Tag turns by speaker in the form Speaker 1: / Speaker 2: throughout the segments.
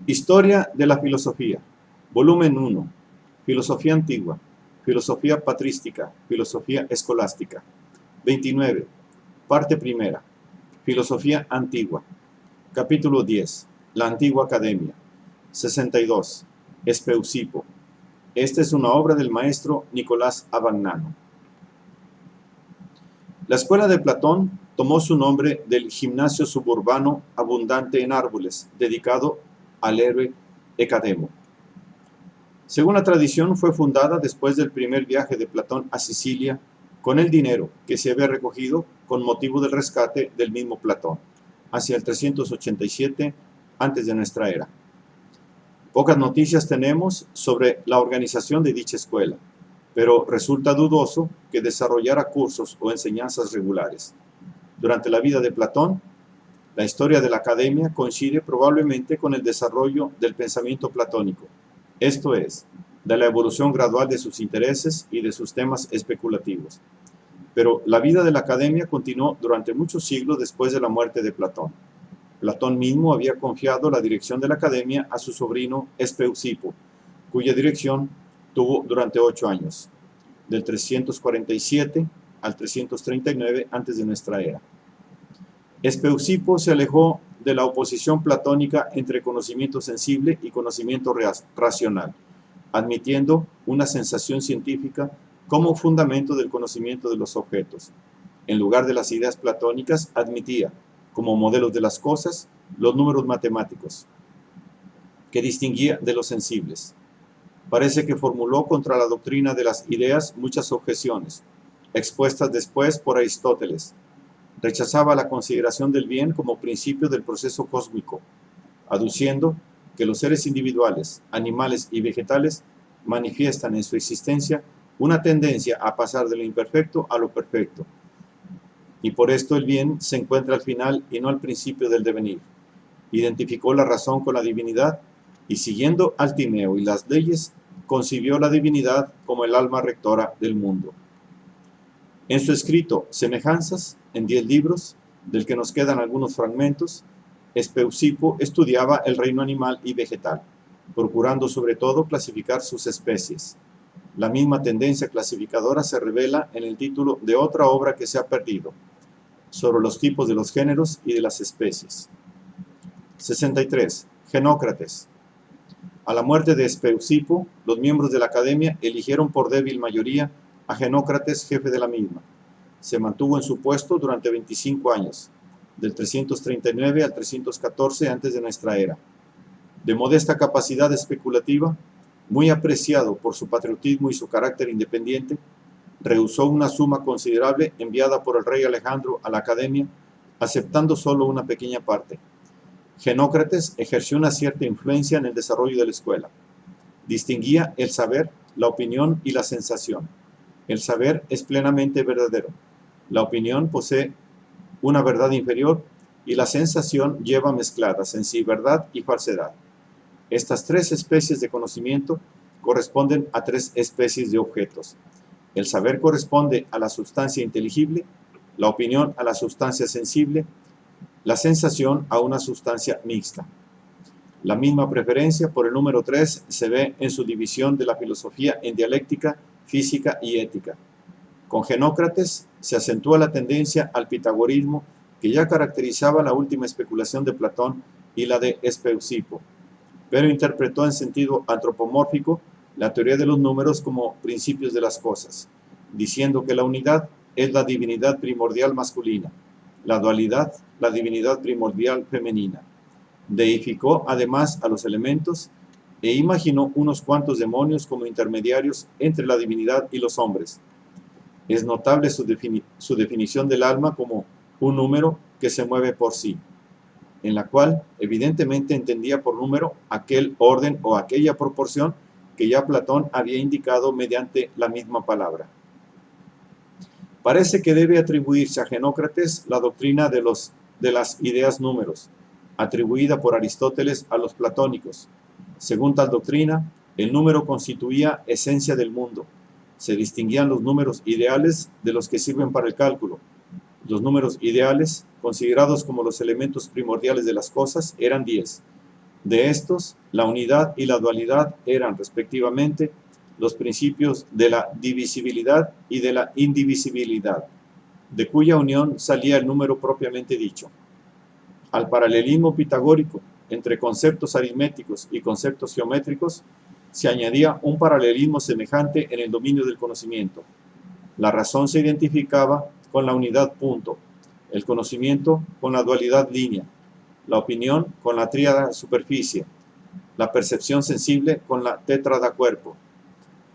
Speaker 1: Historia de la filosofía, volumen 1, filosofía antigua, filosofía patrística, filosofía escolástica. 29, parte primera, filosofía antigua. Capítulo 10, la antigua academia. 62, Espeusipo. Esta es una obra del maestro Nicolás Abagnano. La escuela de Platón tomó su nombre del gimnasio suburbano abundante en árboles, dedicado al héroe Hecatemo. Según la tradición, fue fundada después del primer viaje de Platón a Sicilia con el dinero que se había recogido con motivo del rescate del mismo Platón, hacia el 387 antes de nuestra era. Pocas noticias tenemos sobre la organización de dicha escuela, pero resulta dudoso que desarrollara cursos o enseñanzas regulares. Durante la vida de Platón, la historia de la academia coincide probablemente con el desarrollo del pensamiento platónico, esto es, de la evolución gradual de sus intereses y de sus temas especulativos. Pero la vida de la academia continuó durante muchos siglos después de la muerte de Platón. Platón mismo había confiado la dirección de la academia a su sobrino Espeusipo, cuya dirección tuvo durante 8 años, del 347 al 339 antes de nuestra era. Espeusipo se alejó de la oposición platónica entre conocimiento sensible y conocimiento racional, admitiendo una sensación científica como fundamento del conocimiento de los objetos. En lugar de las ideas platónicas, admitía, como modelos de las cosas, los números matemáticos, que distinguía de los sensibles. Parece que formuló contra la doctrina de las ideas muchas objeciones, expuestas después por Aristóteles. Rechazaba la consideración del bien como principio del proceso cósmico, aduciendo que los seres individuales, animales y vegetales manifiestan en su existencia una tendencia a pasar de lo imperfecto a lo perfecto, y por esto el bien se encuentra al final y no al principio del devenir. Identificó la razón con la divinidad y, siguiendo al Timeo y las leyes, concibió la divinidad como el alma rectora del mundo. En su escrito Semejanzas, en 10 libros, del que nos quedan algunos fragmentos, Espeusipo estudiaba el reino animal y vegetal, procurando sobre todo clasificar sus especies. La misma tendencia clasificadora se revela en el título de otra obra que se ha perdido, sobre los tipos de los géneros y de las especies. 63. Genócrates. A la muerte de Espeusipo, los miembros de la academia eligieron por débil mayoría a Genócrates jefe de la misma. Se mantuvo en su puesto durante 25 años, del 339 al 314 antes de nuestra era. De modesta capacidad especulativa, muy apreciado por su patriotismo y su carácter independiente, rehusó una suma considerable enviada por el rey Alejandro a la academia, aceptando solo una pequeña parte. Genócrates ejerció una cierta influencia en el desarrollo de la escuela. Distinguía el saber, la opinión y la sensación. El saber es plenamente verdadero. La opinión posee una verdad inferior y la sensación lleva mezcladas en sí verdad y falsedad. Estas 3 especies de conocimiento corresponden a 3 especies de objetos. El saber corresponde a la sustancia inteligible, la opinión a la sustancia sensible, la sensación a una sustancia mixta. La misma preferencia por el número 3 se ve en su división de la filosofía en dialéctica, física y ética. Con Genócrates se acentúa la tendencia al pitagorismo que ya caracterizaba la última especulación de Platón y la de Espeusipo, pero interpretó en sentido antropomórfico la teoría de los números como principios de las cosas, diciendo que la unidad es la divinidad primordial masculina, la dualidad la divinidad primordial femenina. Deificó además a los elementos e imaginó unos cuantos demonios como intermediarios entre la divinidad y los hombres. Es notable su definición del alma como un número que se mueve por sí, en la cual evidentemente entendía por número aquel orden o aquella proporción que ya Platón había indicado mediante la misma palabra. Parece que debe atribuirse a Genócrates la doctrina de las ideas números, atribuida por Aristóteles a los platónicos. Según tal doctrina, el número constituía esencia del mundo. Se distinguían los números ideales de los que sirven para el cálculo. Los números ideales, considerados como los elementos primordiales de las cosas, eran 10. De estos, la unidad y la dualidad eran, respectivamente, los principios de la divisibilidad y de la indivisibilidad, de cuya unión salía el número propiamente dicho. Al paralelismo pitagórico entre conceptos aritméticos y conceptos geométricos se añadía un paralelismo semejante en el dominio del conocimiento. La razón se identificaba con la unidad punto, el conocimiento con la dualidad línea, la opinión con la tríada superficie, la percepción sensible con la tétrada cuerpo.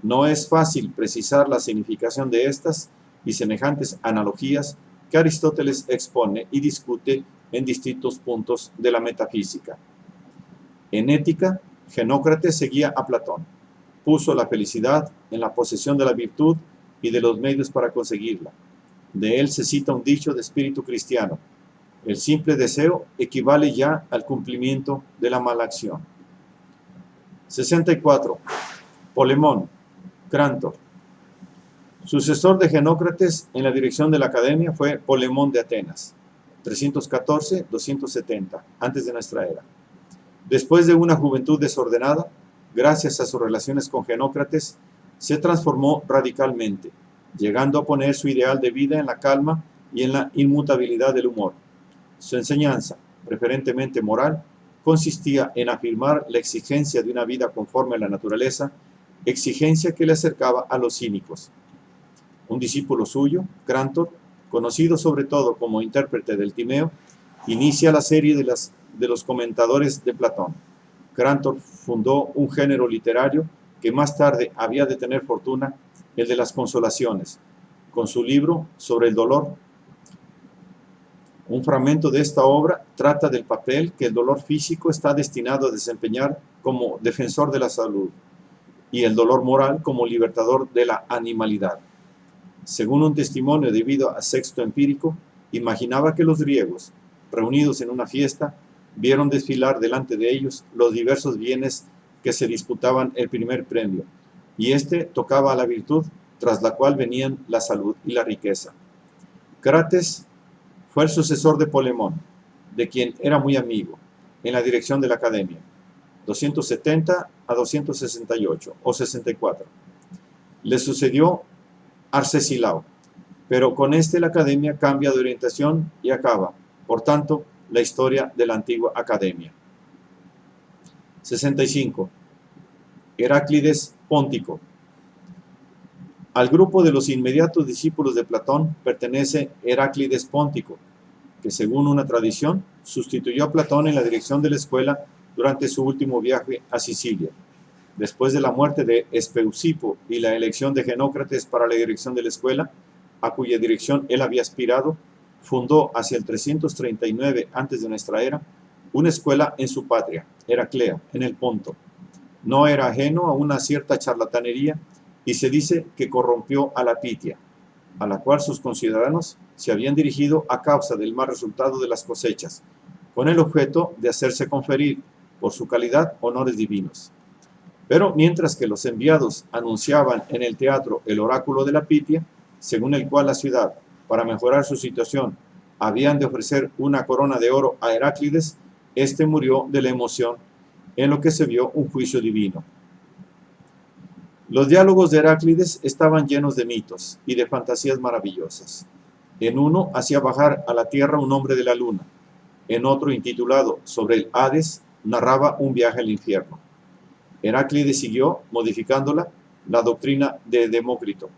Speaker 1: No es fácil precisar la significación de estas y semejantes analogías que Aristóteles expone y discute en distintos puntos de la metafísica. En ética, Genócrates seguía a Platón. Puso la felicidad en la posesión de la virtud y de los medios para conseguirla. De él se cita un dicho de espíritu cristiano: el simple deseo equivale ya al cumplimiento de la mala acción. 64. Polemón, Crantor. Sucesor de Genócrates en la dirección de la academia fue Polemón de Atenas, 314-270, antes de nuestra era. Después de una juventud desordenada, gracias a sus relaciones con Genócrates, se transformó radicalmente, llegando a poner su ideal de vida en la calma y en la inmutabilidad del humor. Su enseñanza, preferentemente moral, consistía en afirmar la exigencia de una vida conforme a la naturaleza, exigencia que le acercaba a los cínicos. Un discípulo suyo, Crantor, conocido sobre todo como intérprete del Timeo, inicia la serie de los comentadores de Platón. Crantor fundó un género literario que más tarde había de tener fortuna, el de las consolaciones, con su libro sobre el dolor. Un fragmento de esta obra trata del papel que el dolor físico está destinado a desempeñar como defensor de la salud y el dolor moral como libertador de la animalidad. Según un testimonio debido a Sexto Empírico, imaginaba que los griegos, reunidos en una fiesta, vieron desfilar delante de ellos los diversos bienes que se disputaban el primer premio, y éste tocaba a la virtud, tras la cual venían la salud y la riqueza. Crates fue el sucesor de Polemón, de quien era muy amigo, en la dirección de la academia, 270 a 268 o 64. Le sucedió Arcesilao, pero con este la academia cambia de orientación y acaba, por tanto, la historia de la antigua academia. 65. Heráclides Póntico. Al grupo de los inmediatos discípulos de Platón pertenece Heráclides Póntico, que según una tradición sustituyó a Platón en la dirección de la escuela durante su último viaje a Sicilia. Después de la muerte de Espeusipo y la elección de Genócrates para la dirección de la escuela, a cuya dirección él había aspirado, fundó hacia el 339 antes de nuestra era una escuela en su patria, Heraclea, en el Ponto. No era ajeno a una cierta charlatanería y se dice que corrompió a la Pitia, a la cual sus conciudadanos se habían dirigido a causa del mal resultado de las cosechas, con el objeto de hacerse conferir por su calidad honores divinos. Pero mientras que los enviados anunciaban en el teatro el oráculo de la Pitia, según el cual la ciudad, para mejorar su situación, habían de ofrecer una corona de oro a Heráclides, éste murió de la emoción, en lo que se vio un juicio divino. Los diálogos de Heráclides estaban llenos de mitos y de fantasías maravillosas. En uno hacía bajar a la tierra un hombre de la luna, en otro, intitulado Sobre el Hades, narraba un viaje al infierno. Heráclides siguió, modificándola, la doctrina de Demócrito.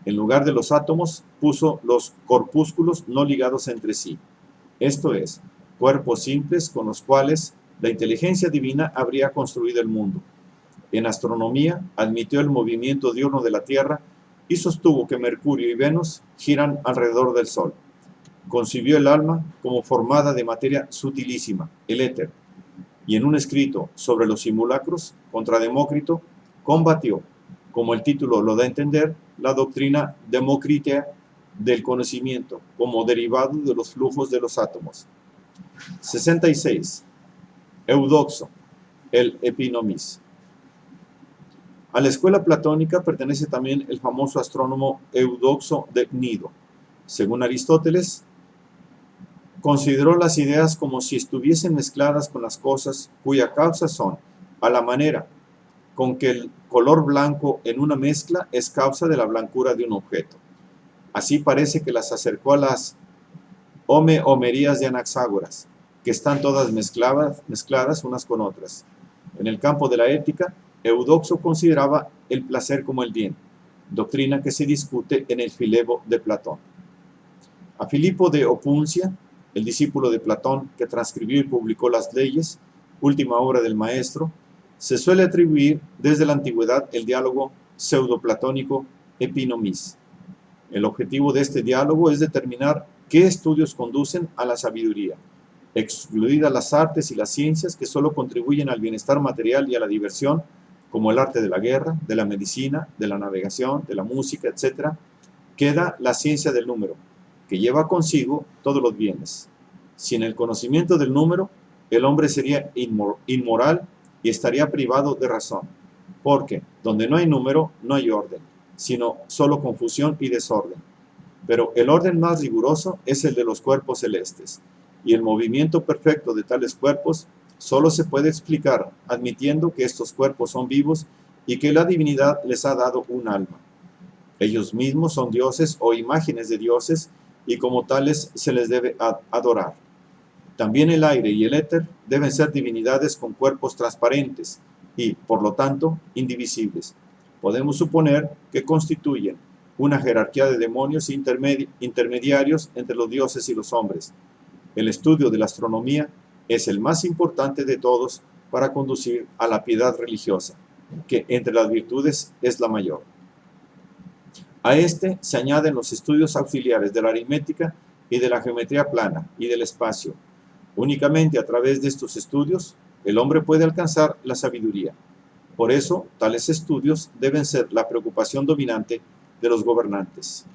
Speaker 1: En lugar de los átomos, puso los corpúsculos no ligados entre sí, esto es, cuerpos simples con los cuales la inteligencia divina habría construido el mundo. En astronomía, admitió el movimiento diurno de la Tierra y sostuvo que Mercurio y Venus giran alrededor del Sol. Concibió el alma como formada de materia sutilísima, el éter, y en un escrito sobre los simulacros contra Demócrito, combatió, como el título lo da a entender, la doctrina demócritea del conocimiento como derivado de los flujos de los átomos. 66. Eudoxo, el Epinomis. A la escuela platónica pertenece también el famoso astrónomo Eudoxo de Cnido. Según Aristóteles, Consideró las ideas como si estuviesen mezcladas con las cosas cuya causa son, a la manera con que el color blanco en una mezcla es causa de la blancura de un objeto. Así parece que las acercó a las homerías de Anaxágoras, que están todas mezcladas unas con otras. En el campo de la ética, Eudoxo consideraba el placer como el bien, doctrina que se discute en el Filebo de Platón. A Filipo de Opuncia, el discípulo de Platón que transcribió y publicó las leyes, última obra del maestro, se suele atribuir desde la antigüedad el diálogo pseudoplatónico Epinomis. El objetivo de este diálogo es determinar qué estudios conducen a la sabiduría, excluidas las artes y las ciencias que solo contribuyen al bienestar material y a la diversión, como el arte de la guerra, de la medicina, de la navegación, de la música, etc., queda la ciencia del número, que lleva consigo todos los bienes. Sin el conocimiento del número, el hombre sería inmoral y estaría privado de razón, porque donde no hay número, no hay orden, sino solo confusión y desorden. Pero el orden más riguroso es el de los cuerpos celestes, y el movimiento perfecto de tales cuerpos solo se puede explicar admitiendo que estos cuerpos son vivos y que la divinidad les ha dado un alma. Ellos mismos son dioses o imágenes de dioses, y como tales se les debe adorar. También el aire y el éter deben ser divinidades con cuerpos transparentes y, por lo tanto, indivisibles. Podemos suponer que constituyen una jerarquía de demonios intermediarios entre los dioses y los hombres. El estudio de la astronomía es el más importante de todos para conducir a la piedad religiosa, que entre las virtudes es la mayor. A este se añaden los estudios auxiliares de la aritmética y de la geometría plana y del espacio. Únicamente a través de estos estudios, el hombre puede alcanzar la sabiduría. Por eso, tales estudios deben ser la preocupación dominante de los gobernantes.